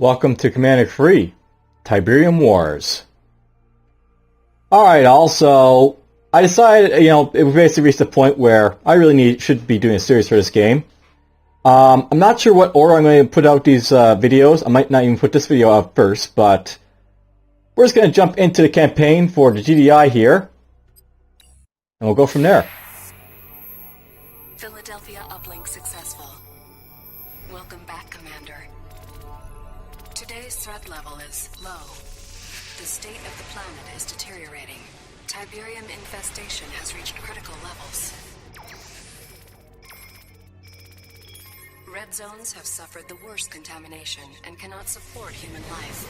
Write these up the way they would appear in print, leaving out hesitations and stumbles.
Welcome to Command & Free, Tiberium Wars. Alright, also, I decided, it basically reached the point where I really should be doing a series for this game. I'm not sure what order I'm going to put out these videos. I might not even put this video out first, but we're just going to jump into the campaign for the GDI here, and we'll go from there. Philadelphia uplink successful. Welcome back, Commander. Today's threat level is low. The state of the planet is deteriorating. Tiberium infestation has reached critical levels. Red zones have suffered the worst contamination and cannot support human life.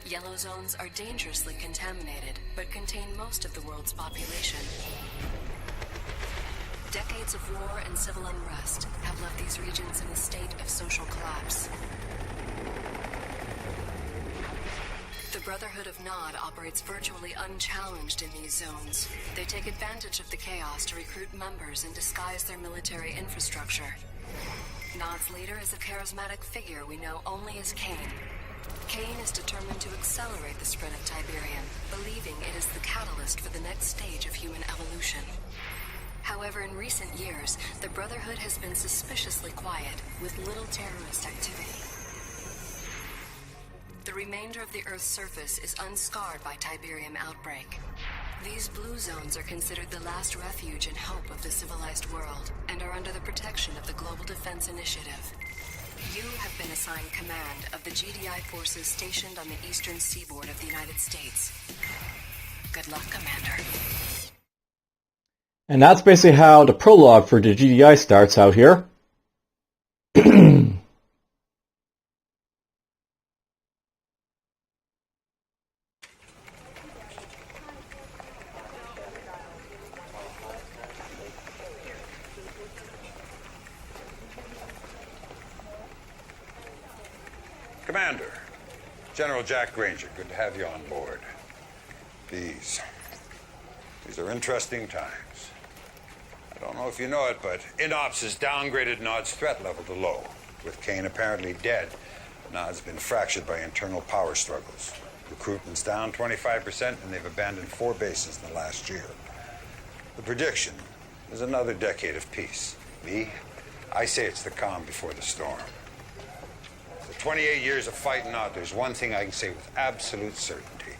Yellow zones are dangerously contaminated, but contain most of the world's population. Decades of war and civil unrest have left these regions in a state of social collapse. The Brotherhood of Nod operates virtually unchallenged in these zones. They take advantage of the chaos to recruit members and disguise their military infrastructure. Nod's leader is a charismatic figure we know only as Kane. Kane is determined to accelerate the spread of Tiberium, believing it is the catalyst for the next stage of human evolution. However, in recent years, the Brotherhood has been suspiciously quiet, with little terrorist activity. The remainder of the Earth's surface is unscarred by Tiberium outbreak. These blue zones are considered the last refuge and hope of the civilized world, and are under the protection of the Global Defense Initiative. You have been assigned command of the GDI forces stationed on the eastern seaboard of the United States. Good luck, Commander. And that's basically how the prologue for the GDI starts out here. Commander, General Jack Granger, good to have you on board. These are interesting times. I don't know if you know it, but INOPS has downgraded Nod's threat level to low. With Kane apparently dead, Nod's been fractured by internal power struggles. Recruitment's down 25%, and they've abandoned 4 bases in the last year. The prediction is another decade of peace. I say it's the calm before the storm. After 28 years of fighting Nod, there's one thing I can say with absolute certainty.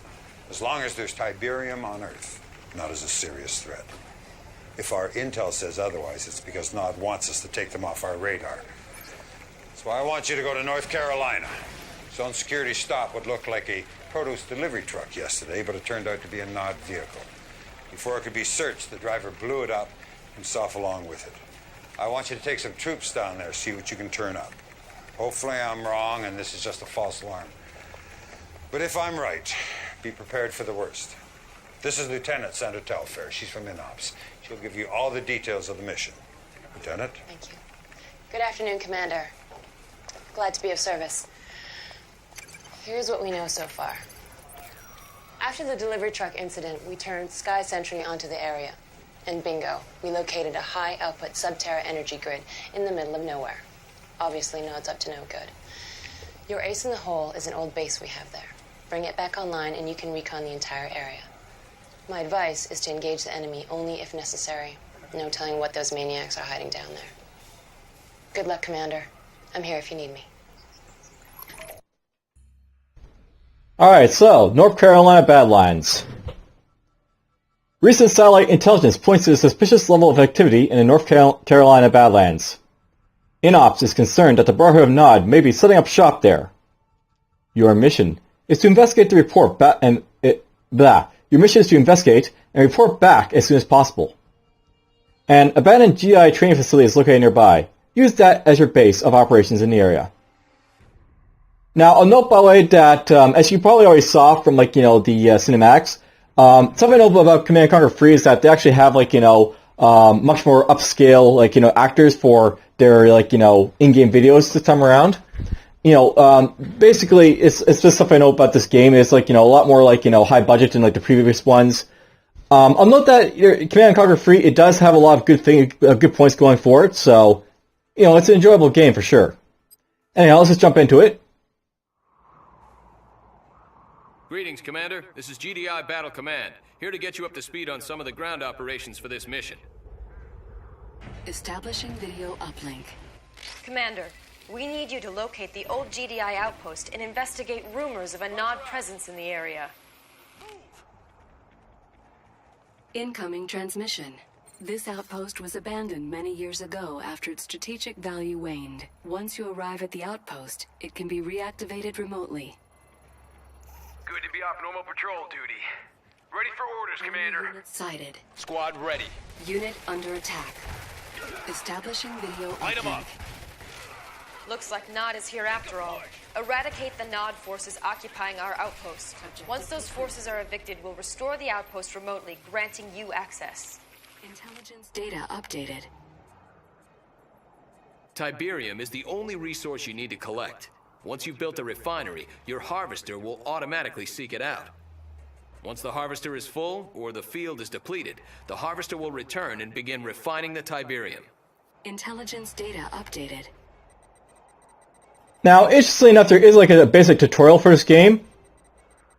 As long as there's Tiberium on Earth, Nod is a serious threat. If our intel says otherwise, it's because Nod wants us to take them off our radar. That's why I want you to go to North Carolina. Zone security stop would look like a produce delivery truck yesterday, but it turned out to be a Nod vehicle. Before it could be searched, the driver blew it up, himself along with it. I want you to take some troops down there, see what you can turn up. Hopefully I'm wrong, and this is just a false alarm. But if I'm right, be prepared for the worst. This is Lieutenant Sandra Telfair. She's from INOPS. She'll give you all the details of the mission. Lieutenant? Thank you. Good afternoon, Commander. Glad to be of service. Here's what we know so far. After the delivery truck incident, we turned Sky Sentry onto the area. And bingo, we located a high-output sub-Terra energy grid in the middle of nowhere. Obviously, Nod's up to no good. Your ace in the hole is an old base we have there. Bring it back online and you can recon the entire area. My advice is to engage the enemy only if necessary. No telling what those maniacs are hiding down there. Good luck, Commander. I'm here if you need me. Alright, so, North Carolina Badlands. Recent satellite intelligence points to a suspicious level of activity in the North Carolina Badlands. INOPS is concerned that the Brotherhood of Nod may be setting up shop there. Your mission is to investigate the report Your mission is to investigate and report back as soon as possible. An abandoned GDI training facility is located nearby. Use that as your base of operations in the area. Now, I'll note by the way that, as you probably already saw from, the cinematics, something I know about Command & Conquer Free is that they actually have, much more upscale, actors for their, in-game videos this time around. Basically, it's just stuff I know about this game. It's, a lot more, high budget than, the previous ones. I'll note that your Command & Conquer Free, it does have a lot of good points going for it, so it's an enjoyable game for sure. Anyhow, let's just jump into it. Greetings, Commander. This is GDI Battle Command, here to get you up to speed on some of the ground operations for this mission. Establishing video uplink. Commander, we need you to locate the old GDI outpost and investigate rumors of a Nod presence in the area. Incoming transmission. This outpost was abandoned many years ago after its strategic value waned. Once you arrive at the outpost, it can be reactivated remotely. Good to be off normal patrol duty. Ready for orders, Commander. Unit sighted. Squad ready. Unit under attack. Establishing video Light 'em uplink. up. Looks like Nod is here after all. Eradicate the Nod forces occupying our outpost. Once those forces are evicted, we'll restore the outpost remotely, granting you access. Intelligence data updated. Tiberium is the only resource you need to collect. Once you've built a refinery, your harvester will automatically seek it out. Once the harvester is full, or the field is depleted, the harvester will return and begin refining the Tiberium. Intelligence data updated. Now, interestingly enough, there is like a basic tutorial for this game.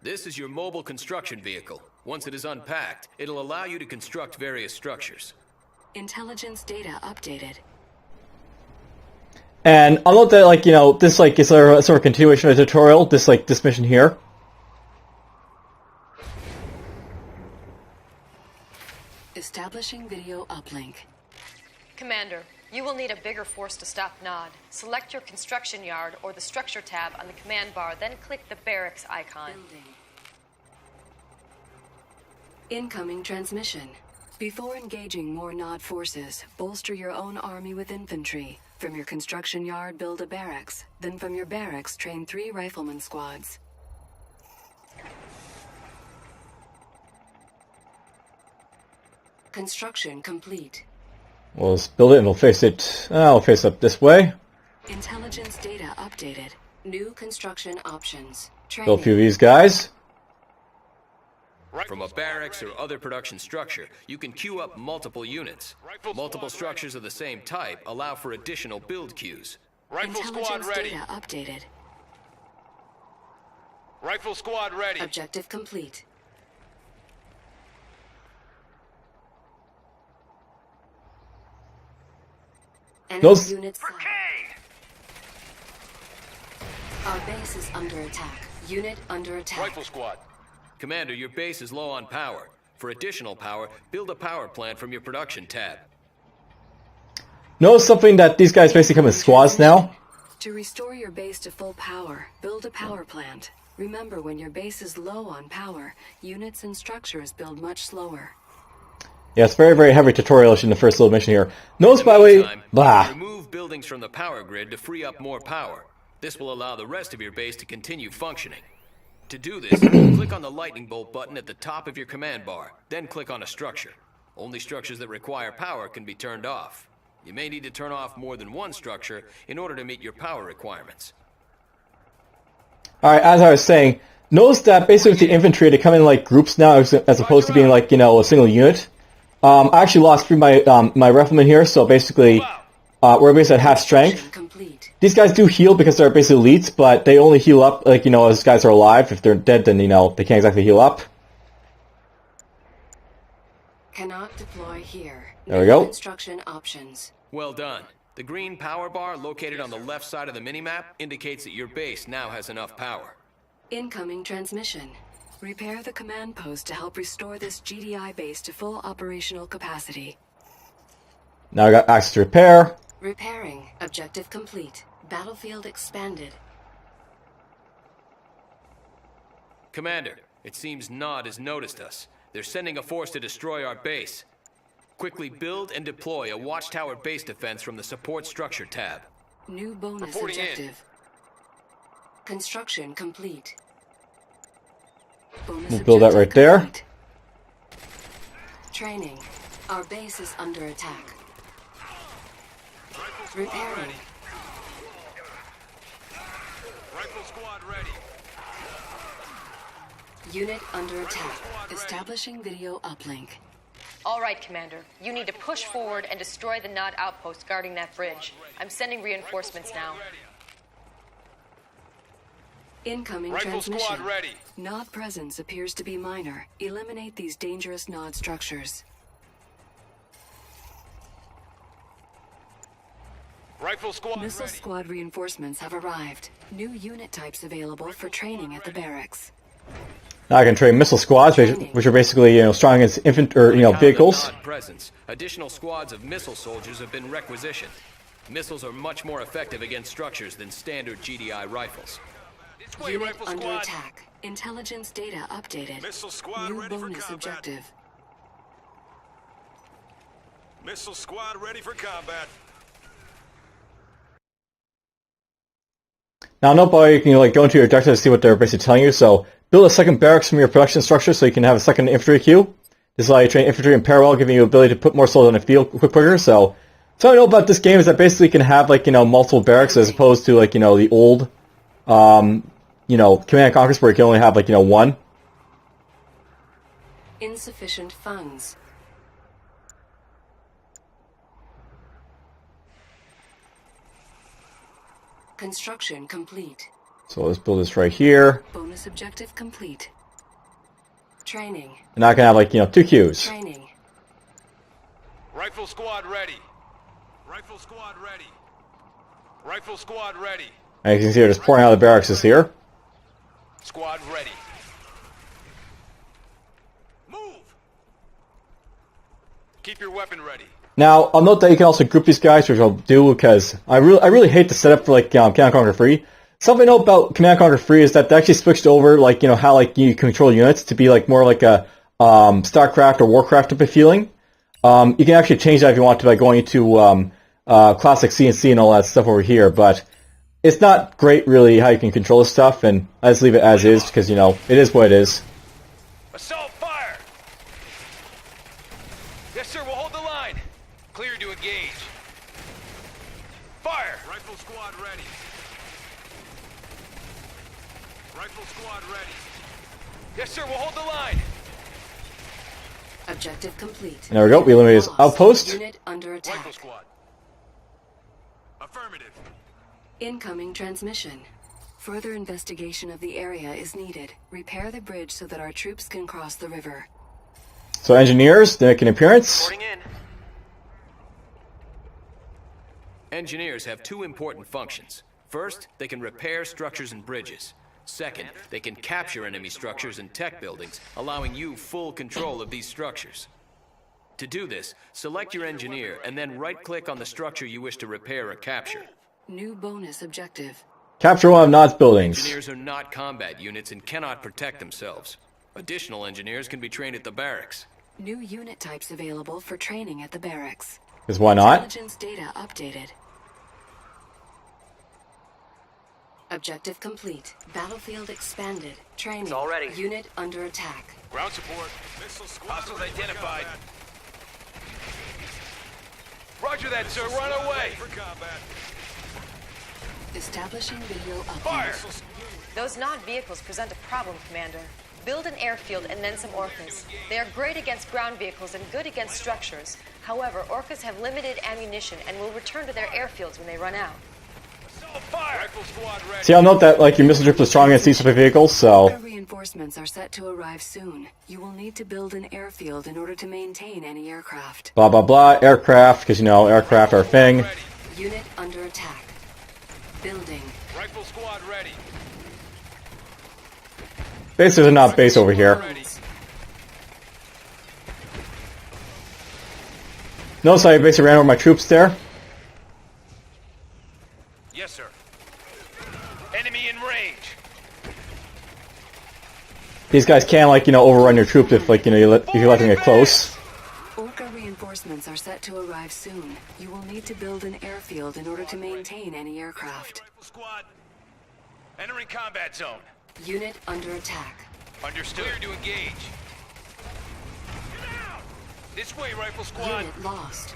This is your mobile construction vehicle. Once it is unpacked, it'll allow you to construct various structures. Intelligence data updated. And I'll note that, this, is a sort of continuation of the tutorial, this mission here. Establishing video uplink. Commander, you will need a bigger force to stop Nod. Select your construction yard or the structure tab on the command bar, then click the barracks icon. Building. Incoming transmission. Before engaging more Nod forces, bolster your own army with infantry. From your construction yard, build a barracks. Then from your barracks, train 3 rifleman squads. Construction complete. We'll just build it and we'll face it. We'll face up this way. Intelligence data updated. New construction options. Training. Build a few of these guys. From a barracks or other production structure, you can queue up multiple units. Multiple structures of the same type allow for additional build queues. Rifle squad Intelligence ready. data updated. Rifle squad ready. Objective complete. Enemy Those- units sighted. Our base is under attack. Unit under attack. Rifle squad. Commander, your base is low on power. For additional power, build a power plant from your production tab. Notice something that these guys basically come in squads now. To restore your base to full power, build a power plant. Remember, when your base is low on power, units and structures build much slower. Yeah, it's very, very heavy tutorial in the first little mission here. Notice, by the way, Meantime, remove buildings from the power grid to free up more power. This will allow the rest of your base to continue functioning. To do this, click on the lightning bolt button at the top of your command bar, then click on a structure. Only structures that require power can be turned off. You may need to turn off more than one structure in order to meet your power requirements. Alright, as I was saying, notice that basically with the infantry, they come in like groups now as opposed to being like, a single unit. I actually lost 3 of my riflemen here, so basically, we're basically at half strength. Complete. These guys do heal because they're basically elites, but they only heal up, as guys are alive. If they're dead, then, they can't exactly heal up. Cannot deploy here. There we go. Construction options. Well done. The green power bar located on the left side of the minimap indicates that your base now has enough power. Incoming transmission. Repair the command post to help restore this GDI base to full operational capacity. Now I got access to repair. Repairing. Objective complete. Battlefield expanded. Commander, it seems Nod has noticed us. They're sending a force to destroy our base. Quickly build and deploy a watchtower base defense from the support structure tab. New bonus Reporting in. objective. Construction complete. Bonus We'll build that objective right there. complete. Training. Our base is under attack. Repairing. Rifle squad ready. Unit under attack. Establishing video uplink. All right, Commander. You need to push forward and destroy the Nod outpost guarding that bridge. I'm sending reinforcements now. Incoming Rifle transmission. squad ready. Nod presence appears to be minor. Eliminate these dangerous Nod structures. Rifle squad Missile ready. squad reinforcements have arrived. New unit types available for training at the barracks. Now I can train missile squads, which are basically, strong against infantry, or, vehicles. Nod presence, additional squads of missile soldiers have been requisitioned. Missiles are much more effective against structures than standard GDI rifles. This way, Unit rifle under squad. attack. Intelligence data updated. Missile squad New ready for bonus combat. objective. Missile squad ready for combat. Now, note by you can go into your objective to see what they're basically telling you. So, build a second barracks from your production structure so you can have a second infantry queue. This allows you to train infantry in parallel, giving you the ability to put more soldiers on the field quicker. So I know about this game is that basically you can have multiple barracks as opposed to the old Command and Conquer where you can only have one. Insufficient funds. Construction complete. So let's build this right here. Bonus objective complete. Training. And now I can have 2 queues. Training. Rifle squad ready. Rifle squad ready. Rifle squad ready. And you can see they're just pouring out of the barracks here. Squad ready. Move. Keep your weapon ready. Now, I'll note that you can also group these guys, which I'll do because I really hate the setup for Command and Conquer Free. Something I know about Command and Conquer Free is that they actually switched over how you control units to be more like a StarCraft or Warcraft type of feeling. You can actually change that if you want to by going into classic CNC and all that stuff over here, but it's not great really how you can control this stuff, and I just leave it as is because it is what it is. Assault fire. Yes, sir. We'll hold the line. Clear to engage. Fire. Rifle squad ready. Rifle squad ready. Yes, sir. We'll hold the line. Objective complete. And there we go. We eliminated his outpost. Unit under Rifle attack. squad. Affirmative. Incoming transmission. Further investigation of the area is needed. Repair the bridge so that our troops can cross the river. So engineers, they make an appearance. In. Engineers have 2 important functions. First, they can repair structures and bridges. Second, they can capture enemy structures and tech buildings, allowing you full control of these structures. To do this, select your engineer and then right-click on the structure you wish to repair or capture. New bonus objective. Capture one of Nod's buildings. Engineers are not combat units and cannot protect themselves. Additional engineers can be trained at the barracks. New unit types available for training at the barracks. Because why not? Intelligence data updated. Objective complete. Battlefield expanded. Training. It's all ready. Unit under attack. Ground support. Missile squad. Hostiles identified. Roger that, sir. Run away. For combat. Establishing video update. Fire. Those Nod vehicles present a problem, Commander. Build an airfield and then some Orcas. They are great against ground vehicles and good against structures. However, Orcas have limited ammunition and will return to their airfields when they run out. Fire. Rifle squad ready. See, I'll note that your missile troops are strong against these type of vehicles, so Orca reinforcements are set to arrive soon. You will need to build an airfield in order to maintain any aircraft. blah blah blah. Aircraft, because aircraft are a thing. Ready. Unit under attack. Building. Rifle squad ready. Basically, there's not base over here. Ready. Notice I basically ran over my troops there. Yes, sir. Enemy in range. These guys can overrun your troops if if you let them get close. Orca reinforcements are set to arrive soon. You will need to build an airfield in order to maintain any aircraft. Rifle squad. Entering combat zone. Unit under attack. Understood. Clear to engage. This way, rifle squad. Unit lost.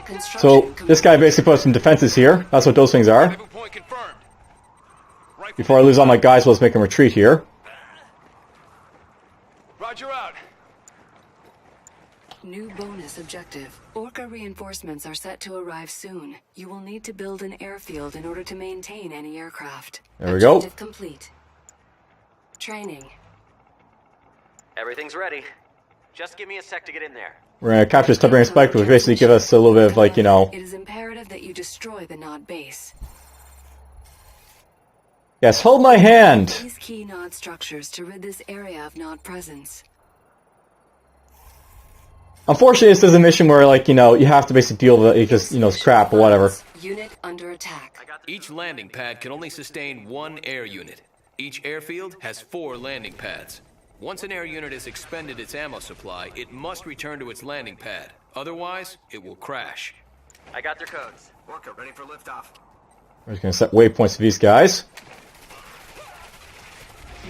Construction So complete. this guy basically put some defenses here. That's what those things are. Rendezvous point confirmed. Rifle Before I lose all my guys, let's make them retreat here. Roger out. New bonus objective. Orca reinforcements are set to arrive soon. You will need to build an airfield in order to maintain any aircraft. There we go. Objective complete. Training. Everything's ready. Just give me a sec to get in there. We're gonna capture this Tiberian spike, which basically give us a little bit of, like, you know... It is imperative that you destroy the Nod base. Yes, hold my hand! These key Nod structures to rid this area of Nod presence. Unfortunately, this is a mission where, like, you know, you have to basically deal with it, just, you know, scrap or whatever. Unit under attack. Each landing pad can only sustain one air unit. Each airfield has 4 landing pads. Once an air unit has expended its ammo supply, it must return to its landing pad. Otherwise, it will crash. I got their codes. Orca, ready for liftoff. We're just gonna set waypoints for these guys.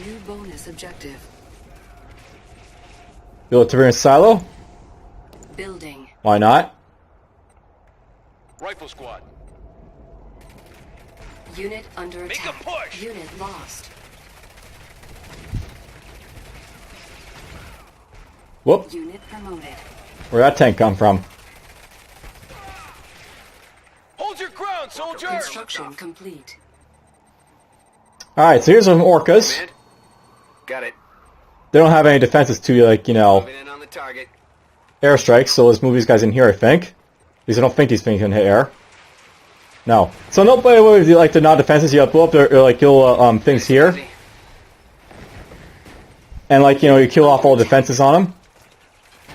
New bonus objective. Build a Tiberian silo? Building. Why not? Rifle squad. Unit under Make a attack. push! Unit lost. Whoop. Unit promoted. Where'd that tank come from? Hold your ground, soldier! Construction complete. Alright, so here's some orcas. Command. Got it. They don't have any defenses to, like, you know, Moving in on the target. airstrikes, so let's move these guys in here, I think. At least I don't think these things can hit air. No. So nobody would like the non-defenses, you blow up their, like, little, things here. Easy. And, like, you know, you kill off all the defenses on them.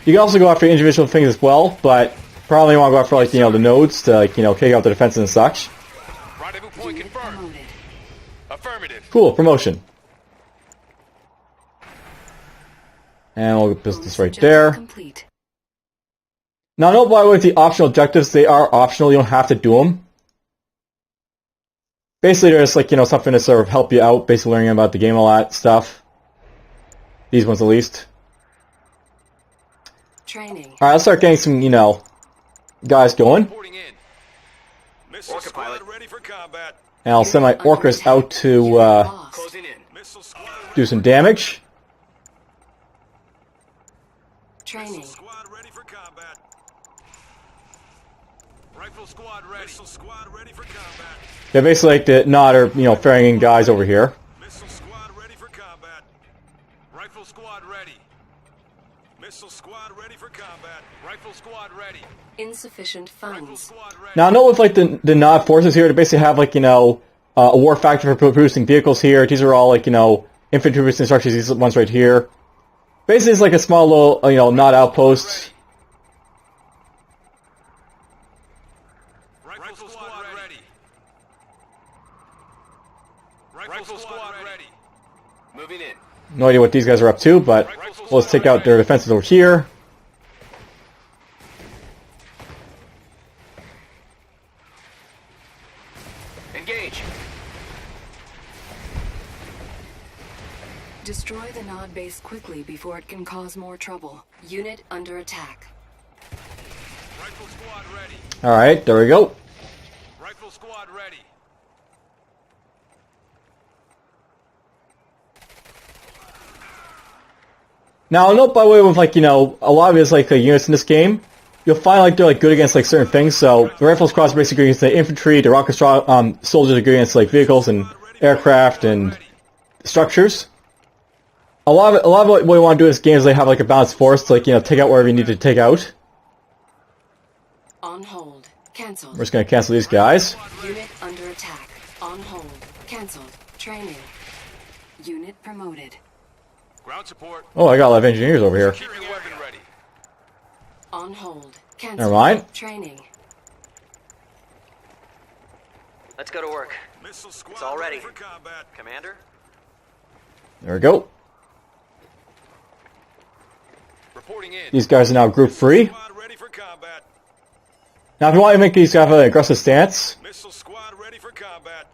You can also go after individual things as well, but probably want to go after, like, you know, the nodes to, like, you know, kick out the defenses and such. Rendezvous point Unit confirmed. promoted. Affirmative. Cool, promotion. And we'll put this right there. Complete. Now, note by the way, with the optional objectives, they are optional, you don't have to do them. Basically, they're just, like, you know, something to sort of help you out, basically learning about the game, all that stuff. These ones at least. Training. Alright, let's start getting some, you know, guys going. Reporting in. Missile Orca squad pilot. ready for combat. And I'll send my orcas out to Unit lost. Closing in. Missile squad do some damage. Training. squad ready for combat. Rifle squad ready. Missile squad ready for combat. They're basically like the Nod or, you know, ferrying in guys over here. Missile squad ready for combat. Rifle squad ready. Missile squad ready for combat. Rifle squad ready. Insufficient Rifle funds. squad ready. Now, I know with, like, the Nod forces here, they basically have, like, you know, a war factor for producing vehicles here. These are all, like, you know, infantry producing structures, these ones right here. Basically, it's like a small little, you know, Nod outpost. Rifle squad ready. Rifle squad ready. Moving in. No idea what these guys are up to, but let's take out their defenses over here. Engage. Destroy the Nod base quickly before it can cause more trouble. Unit under attack. Rifle squad ready. Alright, there we go. Rifle squad ready. Now, note by the way with, like, you know, a lot of his, like, units in this game, you'll find, like, they're, like, good against, like, certain things. So the rifle squad's basically good against the infantry, the rocket soldiers are good against, like, vehicles and aircraft and structures. A lot of what we want to do in this game is they have, like, a balanced force to, like, you know, take out whatever you need to take out. On hold. Cancelled. We're just gonna cancel these guys. Unit under attack. On hold. Cancelled. Training. Unit promoted. Ground support. Oh, I got a lot of engineers over here. Securing weapon ready. On hold. Cancelled. Never mind. Training. Let's go to work. Missile squad It's all ready. for combat. Commander? There we go. Reporting in. These guys are now group free. Squad ready for combat. Now, if you want to make these guys have an aggressive stance, Missile squad ready for combat.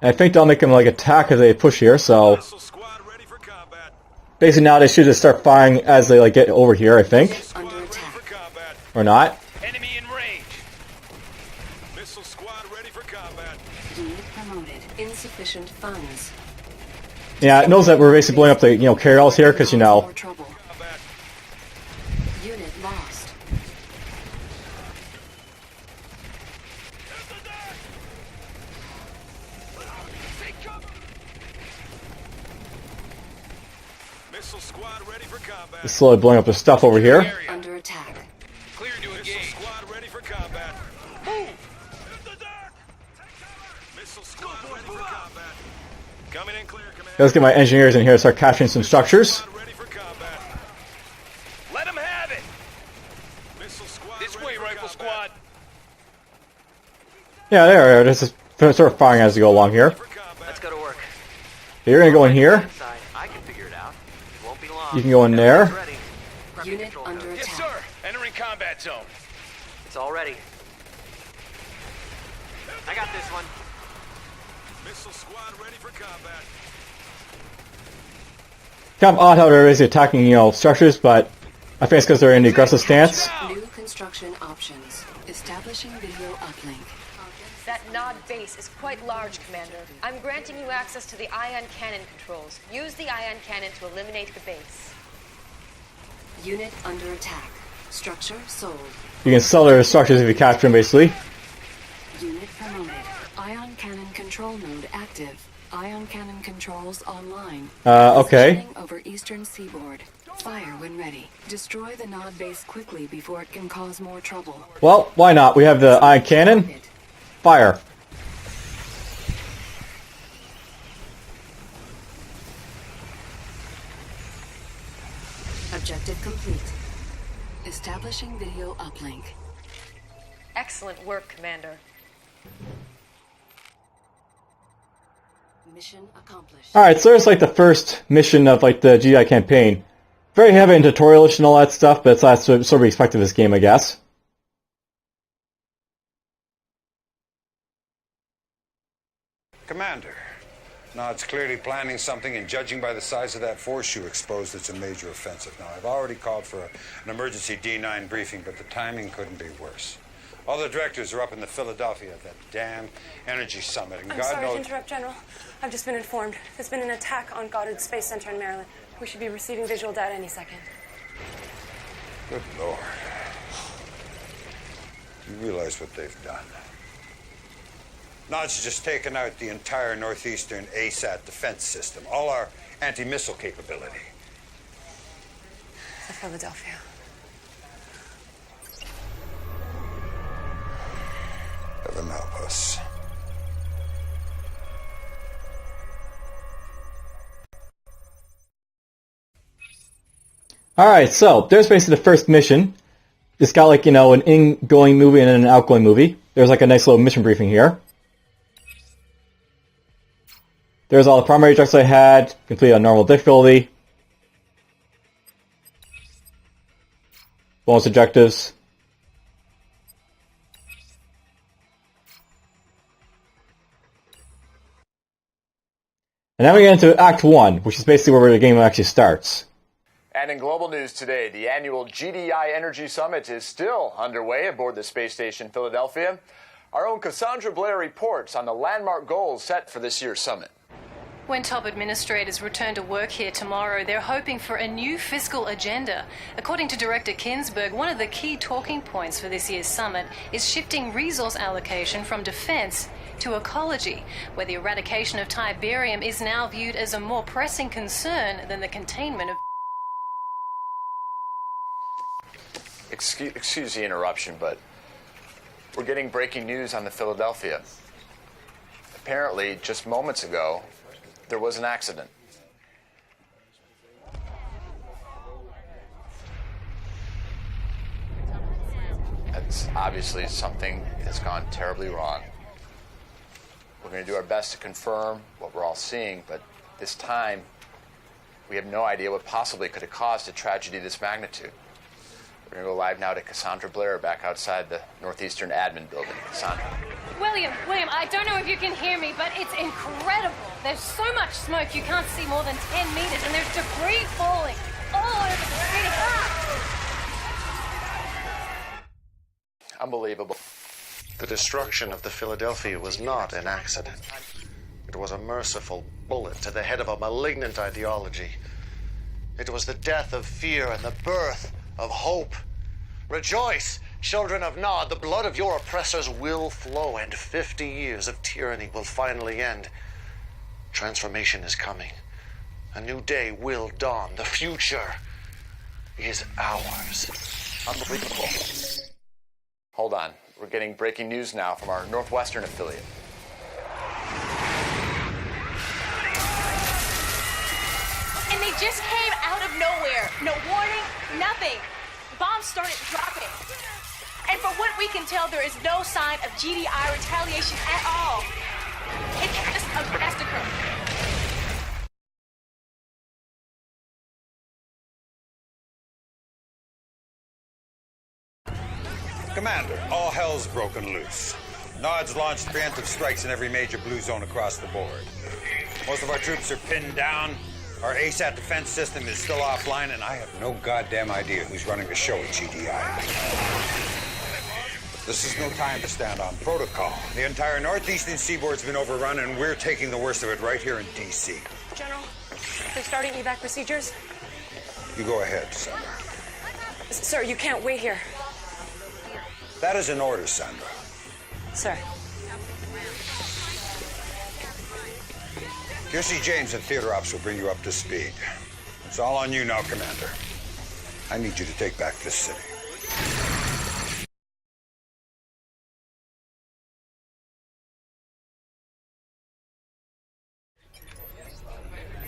I think they'll make them, like, attack as they push here, so... Missile squad ready for combat. Basically now they should just start firing as they, like, get over here, I think. Squad Under ready attack. for combat. Or not. Enemy in range. Missile squad ready for combat. Unit promoted. Insufficient funds. Yeah, it knows that we're basically blowing up the, you know, carryalls here, because, you know... More trouble. Combat. Unit lost. Missile squad ready for combat. Just slowly blowing up the stuff over here. Under attack. Clear to Missile engage. squad ready for combat. Move! Missile squad ready for combat. Coming in clear, command. Let's get my engineers in here to start capturing some structures. Squad ready for combat. Let them have it. Missile squad This ready way, for rifle combat. squad. Yeah, there. This is sort of firing as we go along here. For combat. Let's go to work. So you're gonna go in here. Inside. I can figure it out. It won't be long. You can go in there. Everything's ready. Prepping Unit control under node. Yes, attack. sir. Entering combat zone. It's all ready. I got this one. Missile squad ready for combat. Kind of odd how they're basically attacking, structures, but I think it's because they're in the aggressive stance. New construction options. Establishing video uplink. That Nod base is quite large, Commander. I'm granting you access to the ion cannon controls. Use the ion cannon to eliminate the base. Unit under attack. Structure sold. You can sell their structures if you capture them, basically. Unit promoted. Ion cannon control node active. Ion cannon controls online. Okay. Positioning over eastern seaboard. Fire when ready. Destroy the Nod base quickly before it can cause more trouble. Well, why not? We have the ion cannon. Fire. Objective complete. Establishing video uplink. Excellent work, Commander. Mission accomplished. Alright, so there's like the first mission of like the GDI campaign. Very heavy and tutorialish and all that stuff, but that's sort of expected of this game, I guess. Commander, Nod's clearly planning something, and judging by the size of that force you exposed, it's a major offensive. Now, I've already called for an emergency D9 briefing, but the timing couldn't be worse. All the directors are up in the Philadelphia at that damn energy summit, and I'm God sorry knows... to interrupt, General. I've just been informed. There's been an attack on Goddard Space Center in Maryland. We should be receiving visual data any second. Good Lord. You realize what they've done? Nod's just taken out the entire northeastern ASAT defense system, all our anti-missile capability. The Philadelphia. Heaven help us. Alright, so there's basically the first mission. It's got like, an ingoing movie and an outgoing movie. There's like a nice little mission briefing here. There's all the primary objectives I had, complete on normal difficulty. Bonus objectives. And now we get into Act 1, which is basically where the game actually starts. And in global news today, the annual GDI Energy Summit is still underway aboard the space station Philadelphia. Our own Cassandra Blair reports on the landmark goals set for this year's summit. When top administrators return to work here tomorrow, they're hoping for a new fiscal agenda. According to Director Kinsberg, one of the key talking points for this year's summit is shifting resource allocation from defense to ecology, where the eradication of Tiberium is now viewed as a more pressing concern than the containment of... Excuse the interruption, but we're getting breaking news on the Philadelphia. Apparently, just moments ago, there was an accident. That's obviously something that's gone terribly wrong. We're going to do our best to confirm what we're all seeing, but this time, we have no idea what possibly could have caused a tragedy of this magnitude. We're going to go live now to Cassandra Blair back outside the Northeastern Admin Building. Cassandra. William, I don't know if you can hear me, but it's incredible. There's so much smoke you can't see more than 10 meters, and there's debris falling all over the city. Unbelievable. The destruction of the Philadelphia was not an accident. It was a merciful bullet to the head of a malignant ideology. It was the death of fear and the birth of hope. Rejoice, children of Nod, the blood of your oppressors will flow, and 50 years of tyranny will finally end. Transformation is coming. A new day will dawn. The future is ours. Unbelievable. Hold on. We're getting breaking news now from our Northwestern affiliate. And they just came out of nowhere. No warning, nothing. Bombs started dropping. And from what we can tell, there is no sign of GDI retaliation at all. It's just a massacre. Commander, all hell's broken loose. Nod's launched preemptive strikes in every major blue zone across the board. Most of our troops are pinned down. Our ASAT defense system is still offline, and I have no goddamn idea who's running the show at GDI. This is no time to stand on protocol. The entire northeastern seaboard's been overrun, and we're taking the worst of it right here in D.C. General, they're starting evac procedures. You go ahead, Sandra. Sir, you can't wait here. That is an order, Sandra. Sir. QC James and Theater Ops will bring you up to speed. It's all on you now, Commander. I need you to take back this city.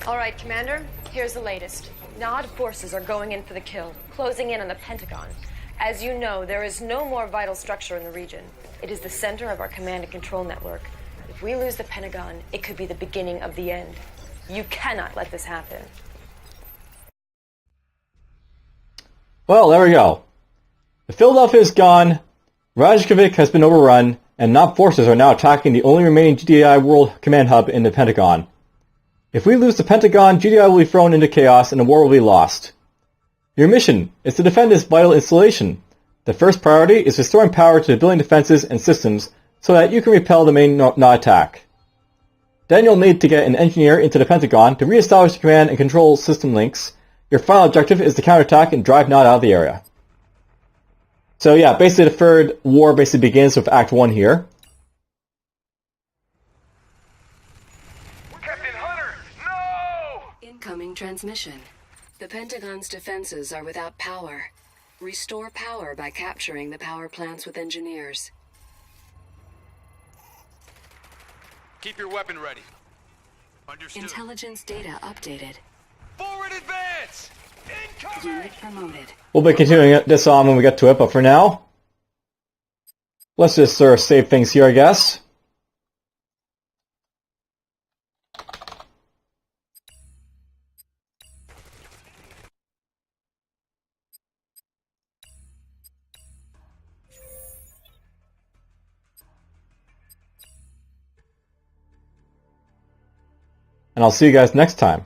All right, Commander, here's the latest. Nod forces are going in for the kill, closing in on the Pentagon. As you know, there is no more vital structure in the region. It is the center of our command and control network. If we lose the Pentagon, it could be the beginning of the end. You cannot let this happen. Well, there we go. The Philadelphia is gone, Reykjavik has been overrun, and Nod forces are now attacking the only remaining GDI World Command Hub in the Pentagon. If we lose the Pentagon, GDI will be thrown into chaos and the war will be lost. Your mission is to defend this vital installation. The first priority is restoring power to the building defenses and systems so that you can repel the main Nod attack. Then you'll need to get an engineer into the Pentagon to re-establish the command and control system links. Your final objective is to counterattack and drive Nod out of the area. So yeah, basically the third war basically begins with Act 1 here. Captain Hunter, no! Incoming transmission. The Pentagon's defenses are without power. Restore power by capturing the power plants with engineers. Keep your weapon ready. Understood. Intelligence data updated. Forward advance! Incoming! Unit promoted. We'll be continuing this on when we get to it, but for now, let's just sort of save things here, I guess. And I'll see you guys next time.